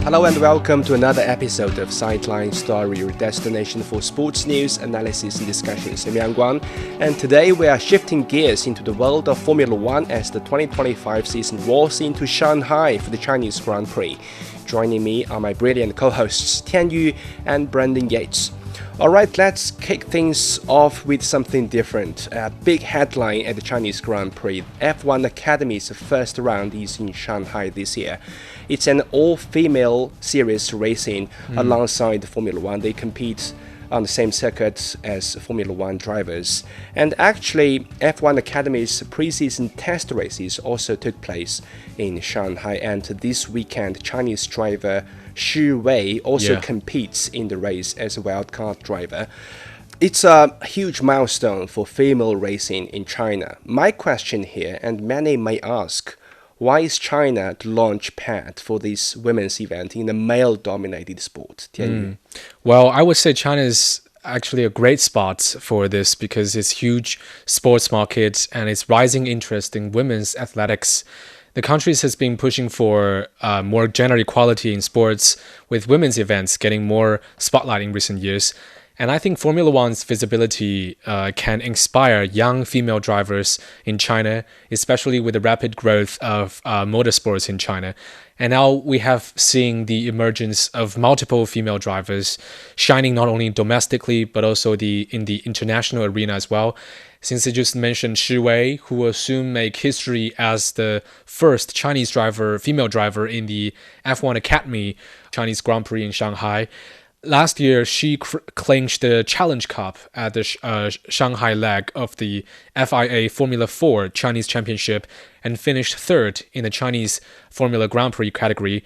Hello and welcome to another episode of Sideline Story, your destination for sports news, analysis and discussions. I'm Yang Guang, and today we are shifting gears into the world of Formula One as the 2025 season rolls into Shanghai for the Chinese Grand Prix. Joining me are my brilliant co-hosts Tian Yu and Brendan Yates. Alright, let's kick things off with something different. A big headline at the Chinese Grand Prix. F1 Academy's first round is in Shanghai this year. It's an all-female series racing alongside Formula One. They compete on the same circuit as Formula One drivers. And actually, F1 Academy's preseason test races also took place in Shanghai. And this weekend, Chinese driver Shi Wei also competes in the race as a wildcard driver. It's a huge milestone for female racing in China. My question here, and many may ask, why is China the launch pad for this women's event in a male-dominated sport? Well, I would say China is actually a great spot for this because it's huge sports market and its rising interest in women's athletics. The country has been pushing for more gender equality in sports, with women's events getting more spotlight in recent years. And I think Formula One's visibility can inspire young female drivers in China, especially with the rapid growth of motorsports in China. And now we have seen the emergence of multiple female drivers shining not only domestically, but also in the international arena as well. Since I just mentioned Shi Wei, who will soon make history as the first Chinese female driver in the F1 Academy Chinese Grand Prix in Shanghai. Last year, she clinched the Challenge Cup at the Shanghai leg of the FIA Formula 4 Chinese Championship and finished third in the Chinese Formula Grand Prix category.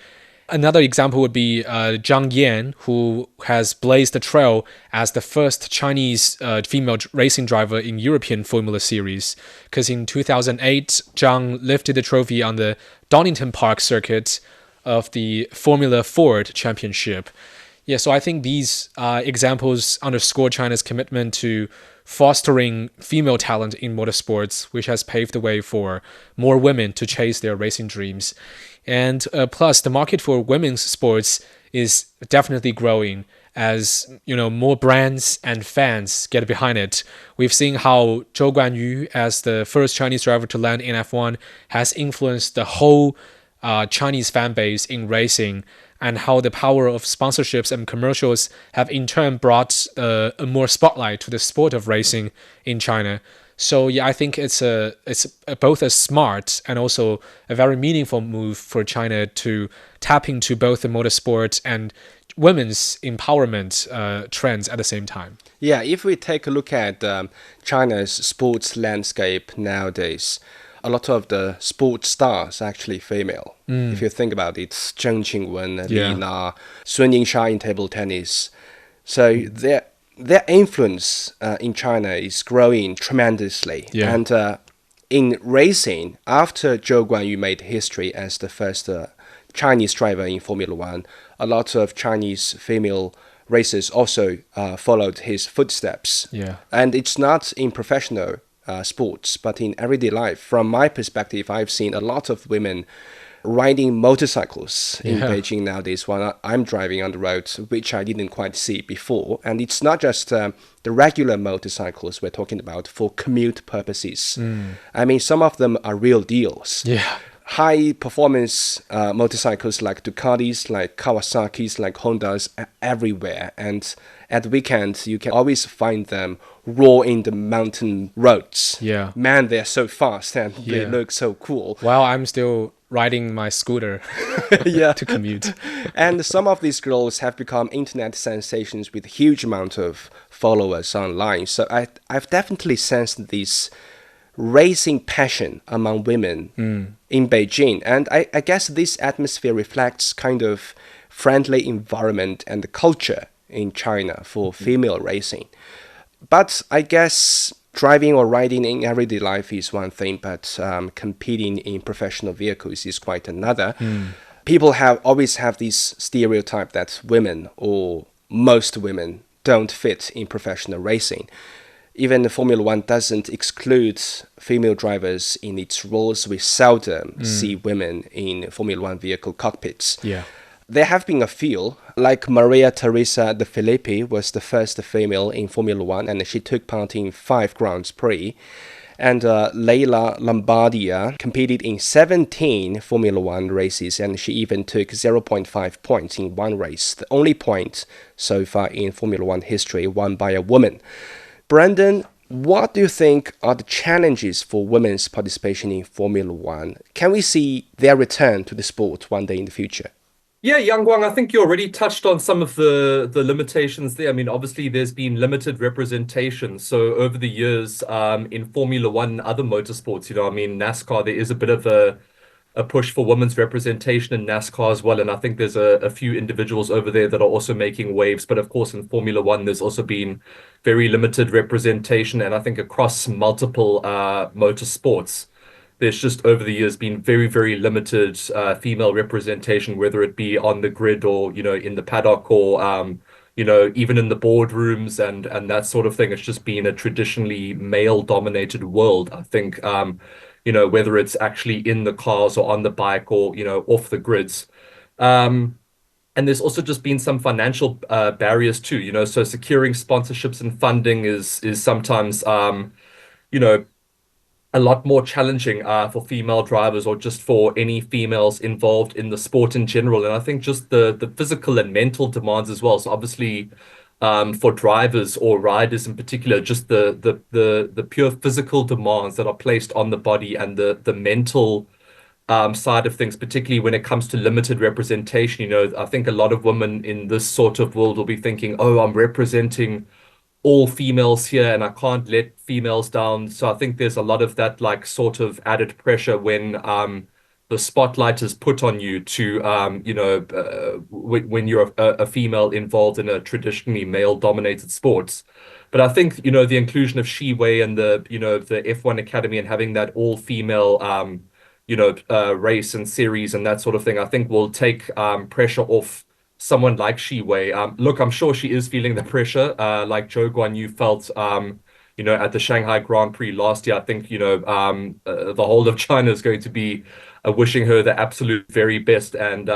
Another example would be Zhang Yan, who has blazed the trail as the first Chinese female racing driver in European Formula Series. Because in 2008, Zhang lifted the trophy on the Donington Park circuit of the Formula Ford Championship. Yeah, so I think these examples underscore China's commitment to fostering female talent in motorsports, which has paved the way for more women to chase their racing dreams. And plus, the market for women's sports is definitely growing as more brands and fans get behind it. We've seen how Zhou Guanyu, as the first Chinese driver to land in F1, has influenced the whole Chinese fan base in racing, and how the power of sponsorships and commercials have in turn brought a more spotlight to the sport of racing in China. So yeah, I think it's both a smart and also a very meaningful move for China to tap into both the motorsport and women's empowerment trends at the same time. Yeah, if we take a look at China's sports landscape nowadays, a lot of the sports stars are actually female. If you think about it, Zheng Qingwen, Li Na, Sun Yingsha in table tennis. So their influence in China is growing tremendously. Yeah. And in racing, after Zhou Guanyu made history as the first Chinese driver in Formula One, a lot of Chinese female racers also followed his footsteps. Yeah. And it's not in professional sports, but in everyday life. From my perspective, I've seen a lot of women riding motorcycles in Beijing nowadays while I'm driving on the road, which I didn't quite see before. And it's not just the regular motorcycles we're talking about for commute purposes. I mean, some of them are real deals. Yeah. High performance motorcycles like Ducatis, like Kawasaki's, like Hondas everywhere. And at the weekend, you can always find them roar in the mountain roads. Yeah. Man, they're so fast and they look so cool. While I'm still riding my scooter to commute. And some of these girls have become internet sensations with huge amount of followers online. So I've definitely sensed this racing passion among women in Beijing. And I guess this atmosphere reflects kind of friendly environment and the culture in China for female racing. But I guess driving or riding in everyday life is one thing, but competing in professional vehicles is quite another. People always have this stereotype that women or most women don't fit in professional racing. even Formula One doesn't exclude female drivers in its roles. We seldom see women in Formula One vehicle cockpits. Yeah. There have been a few, like Maria Teresa De Filippi was the first female in Formula One, and she took part in 5 Grands Prix. And Leila Lombardia competed in 17 Formula One races, and she even took 0.5 points in one race, the only point so far in Formula One history won by a woman. Brandon, what do you think are the challenges for women's participation in Formula One? Can we see their return to the sport one day in the future? Yeah, Yang Guang, I think you already touched on some of the limitations there. I mean, obviously, there's been limited representation. So over the years, in Formula One and other motorsports, I mean, NASCAR, there is a bit of a push for women's representation in NASCAR as well. And I think there's a few individuals over there that are also making waves. But of course, in Formula One, there's also been very limited representation. And I think across multiple motorsports, there's just over the years been very, very limited female representation, whether it be on the grid or, in the paddock or, even in the boardrooms and that sort of thing. It's just been a traditionally male-dominated world, I think, whether it's actually in the cars or on the bike or, off the grids. And there's also just been some financial barriers too, so securing sponsorships and funding is sometimes, a lot more challenging for female drivers or just for any females involved in the sport in general. And I think just the physical and mental demands as well. So obviously for drivers or riders in particular, just the pure physical demands that are placed on the body and the mental side of things, particularly when it comes to limited representation. I think a lot of women in this sort of world will be thinking, oh, I'm representing all females here and I can't let females down. So I think there's a lot of that like sort of added pressure when the spotlight is put on you to when you're a female involved in a traditionally male dominated sports. But I think the inclusion of Shi Wei and the F1 Academy and having that all female race and series and that sort of thing, I think will take pressure off someone like Shi Wei. Look, I'm sure she is feeling the pressure, like Zhou Guanyu felt, at the Shanghai Grand Prix last year. I think, the whole of China is going to be wishing her the absolute very best. And,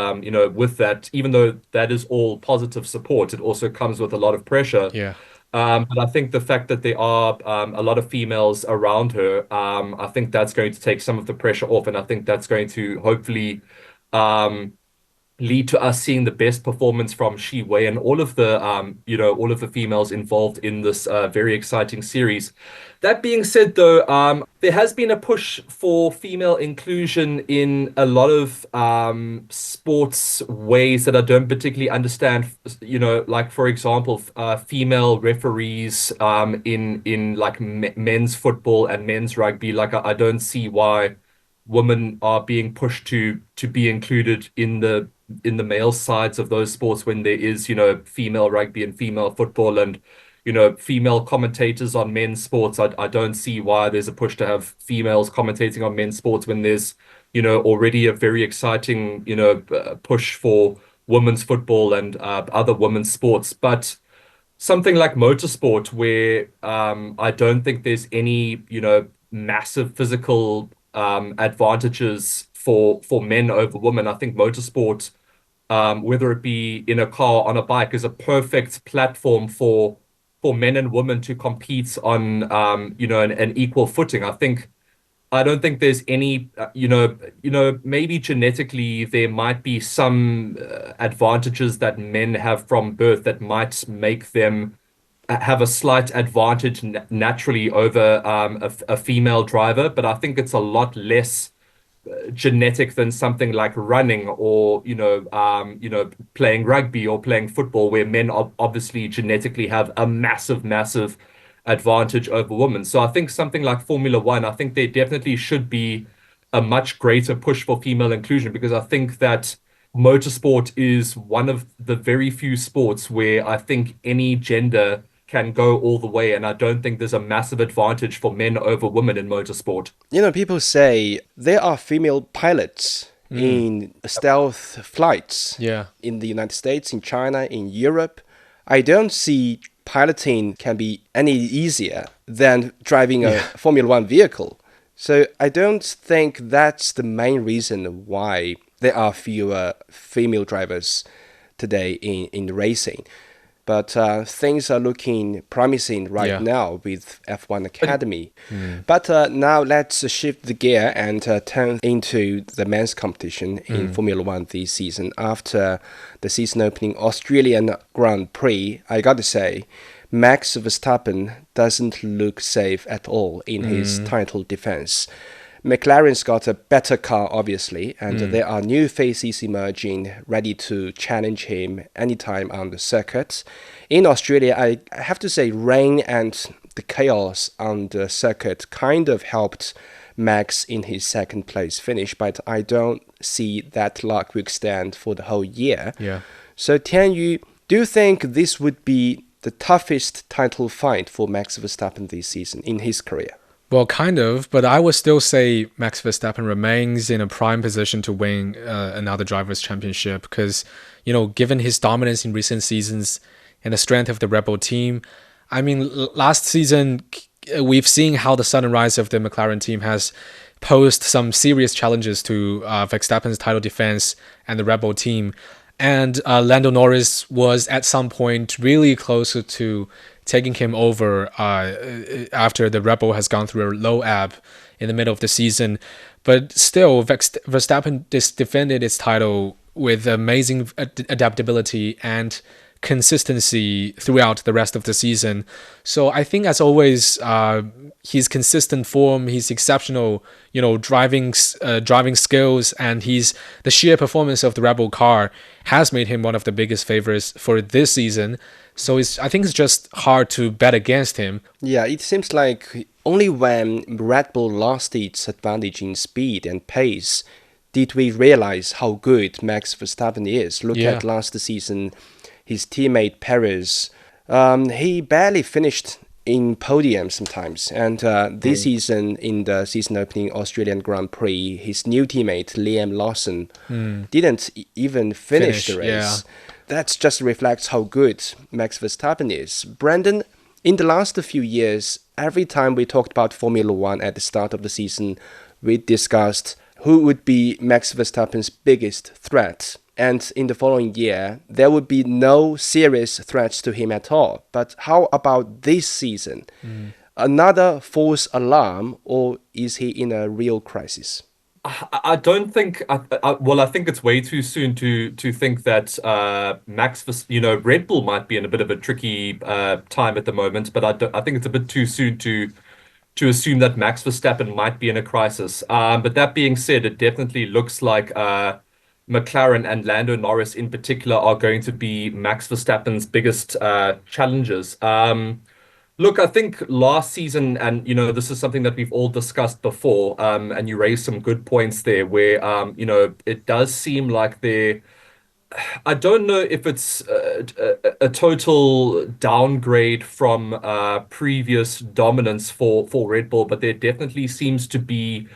with that, even though that is all positive support, it also comes with a lot of pressure. Yeah. But I think the fact that there are a lot of females around her, I think that's going to take some of the pressure off. And I think that's going to hopefully lead to us seeing the best performance from Shi Wei and all of the females involved in this very exciting series. That being said, though, there has been a push for female inclusion in a lot of sports ways that I don't particularly understand. Like for example, female referees in like men's football and men's rugby. Like I don't see why women are being pushed to be included in the male sides of those sports when there is, female rugby and female football and, female commentators on men's sports. I don't see why there's a push to have females commentating on men's sports when there's, already a very exciting, push for women's football and other women's sports. But something like motorsport where I don't think there's any, massive physical advantages for men over women. I think motorsport, whether it be in a car, on a bike, is a perfect platform for men and women to compete on, an equal footing. I don't think there's any, maybe genetically there might be some advantages that men have from birth that might make them have a slight advantage naturally over a female driver, but I think it's a lot less genetic than something like running or playing rugby or playing football, where men obviously genetically have a massive advantage over women. So I think something like Formula One, I think there definitely should be a much greater push for female inclusion, because I think that motorsport is one of the very few sports where I think any gender can go all the way, and I don't think there's a massive advantage for men over women in motorsport. People say there are female pilots in stealth flights in the United States, in China, in Europe. I don't see piloting can be any easier than driving a Formula One vehicle. So I don't think that's the main reason why there are fewer female drivers today in racing. But things are looking promising right now with F1 Academy. But now let's shift the gear and turn into the men's competition in Formula One this season. After the season opening Australian Grand Prix, I got to say, Max Verstappen doesn't look safe at all in his title defense. McLaren's got a better car, obviously, and there are new faces emerging ready to challenge him anytime on the circuit. In Australia, I have to say rain and the chaos on the circuit kind of helped Max in his second place finish, but I don't see that luck will extend for the whole year. So Tianyu, do you think this would be the toughest title fight for Max Verstappen this season in his career? Well, kind of, but I would still say Max Verstappen remains in a prime position to win another drivers' championship because, given his dominance in recent seasons and the strength of the Red Bull team, I mean, last season we've seen how the sudden rise of the McLaren team has posed some serious challenges to Verstappen's title defense and the Red Bull team. And Lando Norris was at some point really closer to taking him over after the Red Bull has gone through a low ebb in the middle of the season. But still, Verstappen defended its title with amazing adaptability and consistency throughout the rest of the season. So I think, as always, his consistent form, his exceptional, driving skills, and the sheer performance of the Red Bull car has made him one of the biggest favorites for this season. So I think it's just hard to bet against him. Yeah, it seems like only when Red Bull lost its advantage in speed and pace did we realize how good Max Verstappen is. Look at last season, his teammate Perez. He barely finished in podium sometimes. And this season, in the season opening Australian Grand Prix, his new teammate Liam Lawson didn't even finish the race. That just reflects how good Max Verstappen is. Brandon, in the last few years, every time we talked about Formula One at the start of the season, we discussed who would be Max Verstappen's biggest threat. And in the following year, there would be no serious threats to him at all. But how about this season? Another false alarm, or is he in a real crisis? I don't think. I think it's way too soon to think that Red Bull might be in a bit of a tricky time at the moment. But I think it's a bit too soon to assume that Max Verstappen might be in a crisis. But that being said, it definitely looks like McLaren and Lando Norris in particular are going to be Max Verstappen's biggest challeners. Look, I think last season, and this is something that we've all discussed before, and you raised some good points there where, it does seem like I don't know if it's a total downgrade from previous dominance for Red Bull, but there definitely seems to be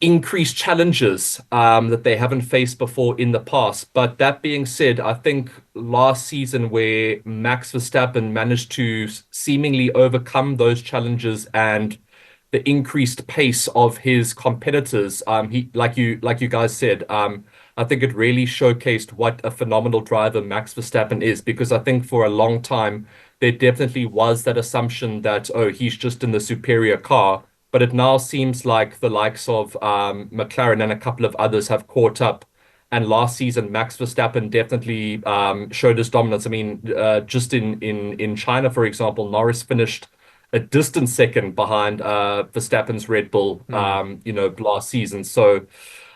increased challenges that they haven't faced before in the past. But that being said, I think last season where Max Verstappen managed to seemingly overcome those challenges and the increased pace of his competitors, he like you guys said, I think it really showcased what a phenomenal driver Max Verstappen is, because I think for a long time there definitely was that assumption that, oh, he's just in the superior car. But it now seems like the likes of McLaren and a couple of others have caught up. And last season, Max Verstappen definitely showed his dominance. I mean, just in China, for example, Norris finished a distant second behind Verstappen's Red Bull, last season. So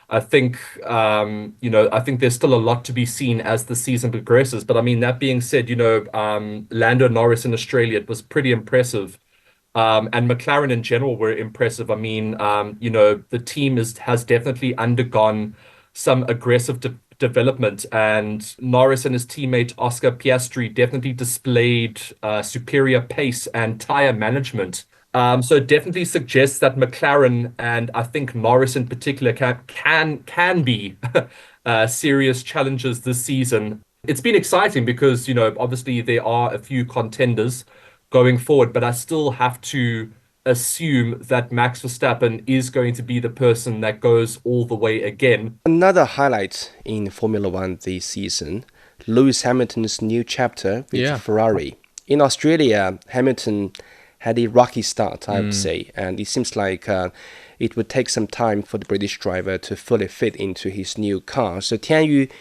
I think, I think there's still a lot to be seen as the season progresses. But I mean, that being said, Lando Norris in Australia, it was pretty impressive. And McLaren in general were impressive. I mean, the team has definitely undergone some aggressive development, and Norris and his teammate Oscar Piastri definitely displayed superior pace and tire management. So it definitely suggests that McLaren, and I think Norris in particular, can be serious challenges this season. It's been exciting because, obviously there are a few contenders. going forward, but I still have to assume that Max Verstappen is going to be the person that goes all the way again. Another highlight in Formula One this season, Lewis Hamilton's new chapter with Yeah. Ferrari. In Australia, Hamilton had a rocky start, I would say, and it seems like it would take some time for the British driver to fully fit into his new car. So, Tianyu,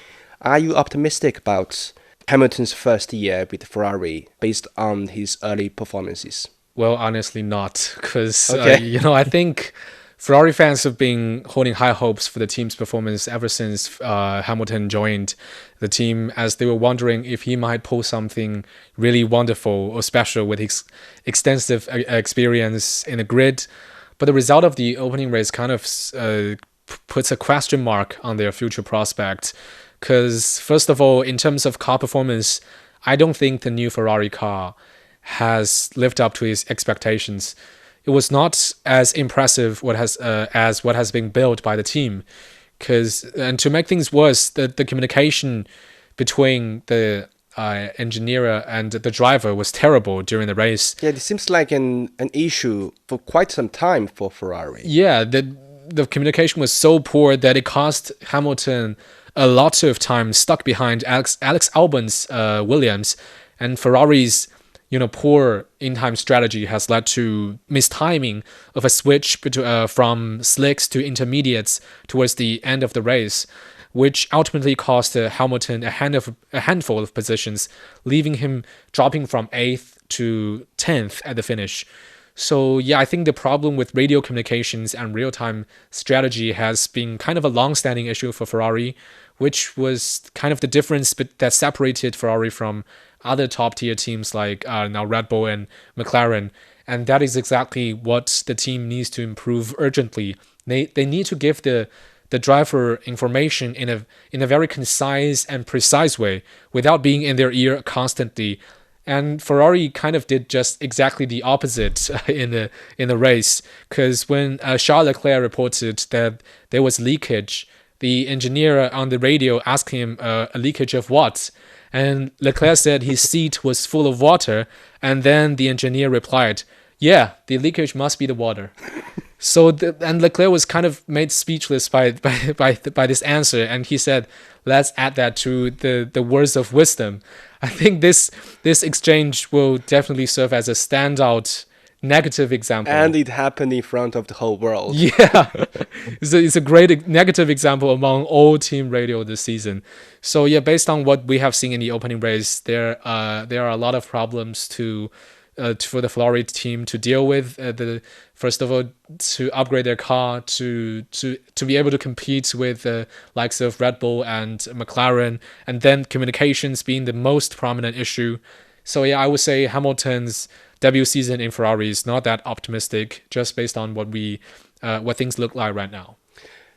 are you optimistic about Hamilton's first year with Ferrari based on his early performances? Well, honestly, not because Okay. I think Ferrari fans have been holding high hopes for the team's performance ever since Hamilton joined the team, as they were wondering if he might pull something really wonderful or special with his extensive experience in the grid. But the result of the opening race kind of puts a question mark on their future prospect. Because, first of all, in terms of car performance, I don't think the new Ferrari car has lived up to his expectations. It was not as impressive as what has been built by the team. And to make things worse, the communication between the engineer and the driver was terrible during the race. Yeah, it seems like an issue for quite some time for Ferrari. Yeah, the communication was so poor that it cost Hamilton a lot of time stuck behind Alex Albon's Williams, and Ferrari's poor in-time strategy has led to mistiming of a switch from slicks to intermediates towards the end of the race, which ultimately cost Hamilton a handful of positions, leaving him dropping from 8th to 10th at the finish. So yeah, I think the problem with radio communications and real-time strategy has been kind of a long-standing issue for Ferrari, which was kind of the difference that separated Ferrari from other top-tier teams like now Red Bull and McLaren. And that is exactly what the team needs to improve urgently. They need to give the driver information in a very concise and precise way without being in their ear constantly. And Ferrari kind of did just exactly the opposite in the race, because when Charles Leclerc reported that there was leakage, the engineer on the radio asked him a leakage of what, and Leclerc said his seat was full of water, and then the engineer replied, "Yeah, the leakage must be the water." And Leclerc was kind of made speechless by this answer, and he said, "Let's add that to the words of wisdom." I think this exchange will definitely serve as a standout negative example. And it happened in front of the whole world. Yeah, it's a great negative example among all team radio this season. So yeah, based on what we have seen in the opening race, there are a lot of problems for the Ferrari team to deal with. First of all, to upgrade their car to be able to compete with the likes of Red Bull and McLaren, and then communications being the most prominent issue. So yeah, I would say Hamilton's debut season in Ferrari is not that optimistic, just based on what things look like right now.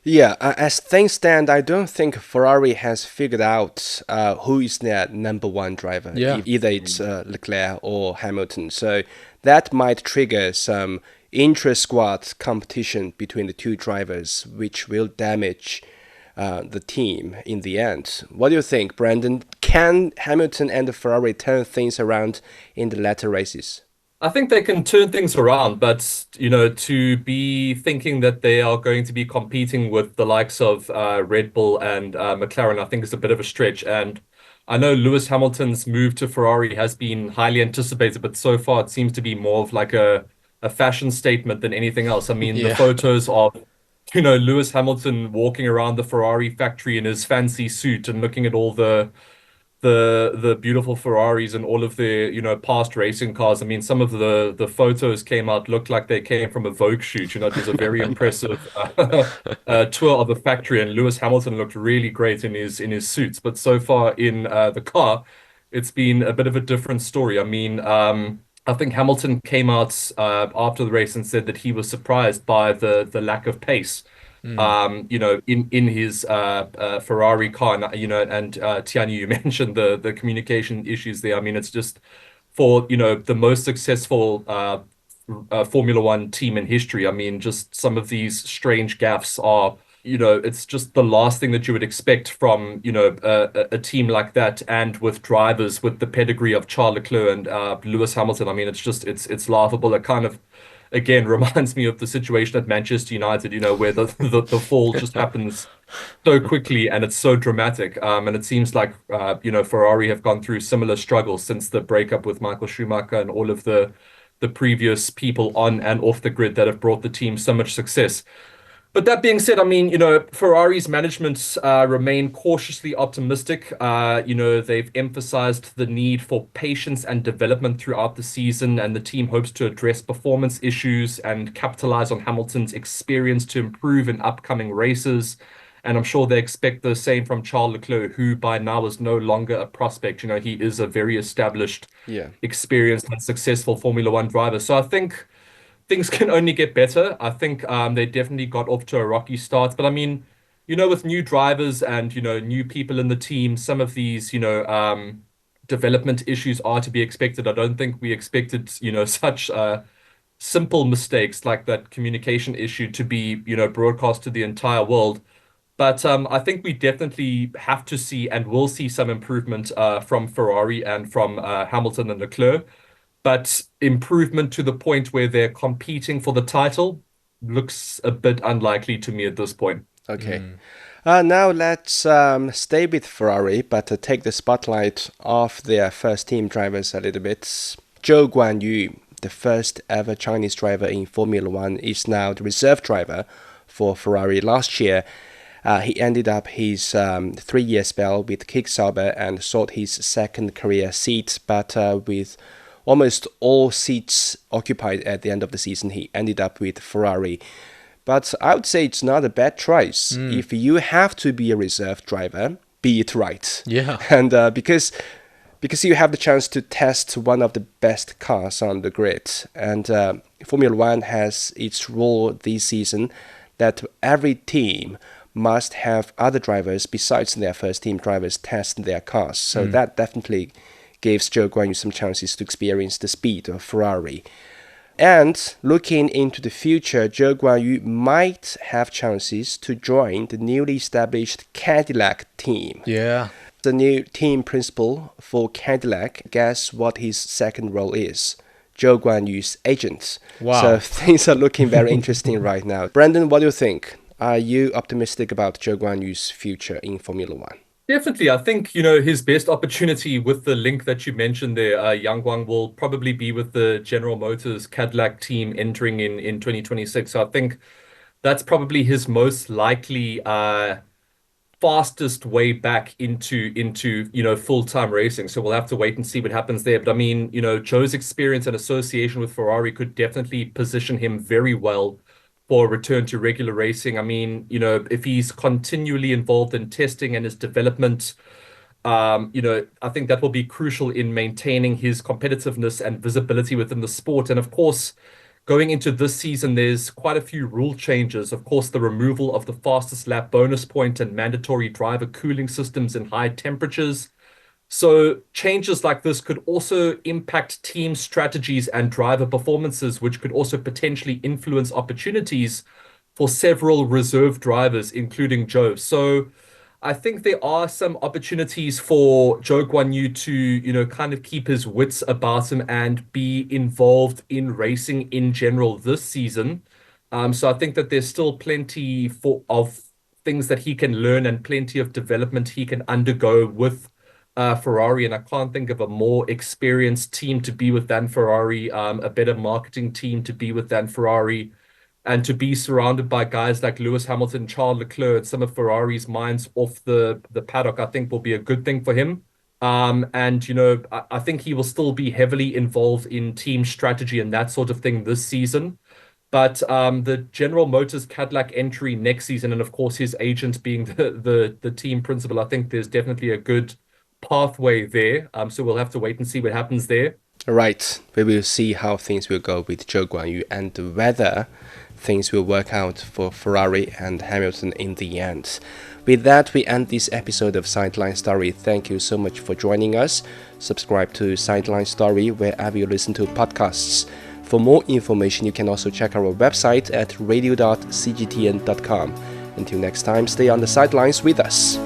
Yeah, as things stand, I don't think Ferrari has figured out who is their number one driver. Yeah. Either it's Leclerc or Hamilton. So that might trigger some intra-squad competition between the two drivers, which will damage the team in the end. What do you think, Brandon? Can Hamilton and Ferrari turn things around in the latter races? I think they can turn things around, but to be thinking that they are going to be competing with the likes of Red Bull and McLaren, I think is a bit of a stretch. And I know Lewis Hamilton's move to Ferrari has been highly anticipated, but so far it seems to be more of like a fashion statement than anything else. I mean, the Yeah. photos of Lewis Hamilton walking around the Ferrari factory in his fancy suit and looking at all the beautiful Ferraris and all of the past racing cars. I mean, some of the photos came out looked like they came from a Vogue shoot. It was a very impressive tour of the factory, and Lewis Hamilton looked really great in his suits. But so far in the car, it's been a bit of a different story. I mean, I think Hamilton came out after the race and said that he was surprised by the lack of pace. In his Ferrari car, and Tianyu, you mentioned the communication issues there. I mean, it's just for the most successful Formula One team in history. I mean, just some of these strange gaffes are it's just the last thing that you would expect from, a team like that, and with drivers with the pedigree of Charles Leclerc and Lewis Hamilton. I mean, it's laughable. It kind of, again, reminds me of the situation at Manchester United, where the fall just happens so quickly and it's so dramatic. And it seems like, Ferrari have gone through similar struggles since the breakup with Michael Schumacher and all of the previous people on and off the grid that have brought the team so much success. But that being said, I mean, Ferrari's management remain cautiously optimistic. They've emphasized the need for patience and development throughout the season, and the team hopes to address performance issues and capitalize on Hamilton's experience to improve in upcoming races. And I'm sure they expect the same from Charles Leclerc, who by now is no longer a prospect. He is a very established, Yeah. experienced, and successful Formula One driver. So I think things can only get better. I think they definitely got off to a rocky start. But I mean, with new drivers and, new people in the team, some of these, development issues are to be expected. I don't think we expected, such simple mistakes like that communication issue to be, broadcast to the entire world. But I think we definitely have to see and will see some improvement from Ferrari and from Hamilton and Leclerc. But improvement to the point where they're competing for the title looks a bit unlikely to me at this point. Okay. Now let's stay with Ferrari, but take the spotlight off their first team drivers a little bit. Zhou Guanyu, the first ever Chinese driver in Formula One, is now the reserve driver for Ferrari. Last year, he ended up his 3-year spell with Sauber and sought his second career seat, but with almost all seats occupied at the end of the season, he ended up with Ferrari. But I would say it's not a bad choice. If you have to be a reserve driver, be it right. Yeah. And because you have the chance to test one of the best cars on the grid. And Formula One has its rule this season that every team must have other drivers besides their first team drivers test their cars. So that definitely gives Zhou Guanyu some chances to experience the speed of Ferrari. And looking into the future, Zhou Guanyu might have chances to join the newly established Cadillac team. Yeah. The new team principal for Cadillac, guess what his second role is? Zhou Guanyu's agent. Wow. So things are looking very interesting right now. Brandon, what do you think? Are you optimistic about Zhou Guanyu's future in Formula One? Definitely. I think, his best opportunity with the link that you mentioned there, Yang Guang, will probably be with the General Motors Cadillac team entering in 2026. So I think that's probably his most likely fastest way back into full-time racing. So we'll have to wait and see what happens there. But I mean, Joe's experience and association with Ferrari could definitely position him very well for a return to regular racing. I mean, if he's continually involved in testing and his development, I think that will be crucial in maintaining his competitiveness and visibility within the sport. And of course, going into this season, there's quite a few rule changes. Of course, the removal of the fastest lap bonus point and mandatory driver cooling systems in high temperatures. So changes like this could also impact team strategies and driver performances, which could also potentially influence opportunities for several reserve drivers, including Zhou. So I think there are some opportunities for Zhou Guanyu to, kind of keep his wits about him and be involved in racing in general this season. So I think that there's still plenty of things that he can learn and plenty of development he can undergo with Ferrari, and I can't think of a more experienced team to be with than Ferrari, a better marketing team to be with than Ferrari, and to be surrounded by guys like Lewis Hamilton, Charles Leclerc, some of Ferrari's minds off the paddock, I think will be a good thing for him. And, I think he will still be heavily involved in team strategy and that sort of thing this season. But the General Motors Cadillac entry next season, and of course his agent being the team principal, I think there's definitely a good pathway there. So we'll have to wait and see what happens there. Right. We will see how things will go with Zhou Guanyu and whether things will work out for Ferrari and Hamilton in the end. With that, we end this episode of Sideline Story. Thank you so much for joining us. Subscribe to Sideline Story wherever you listen to podcasts. For more information, you can also check our website at radio.cgtn.com. Until next time, stay on the sidelines with us.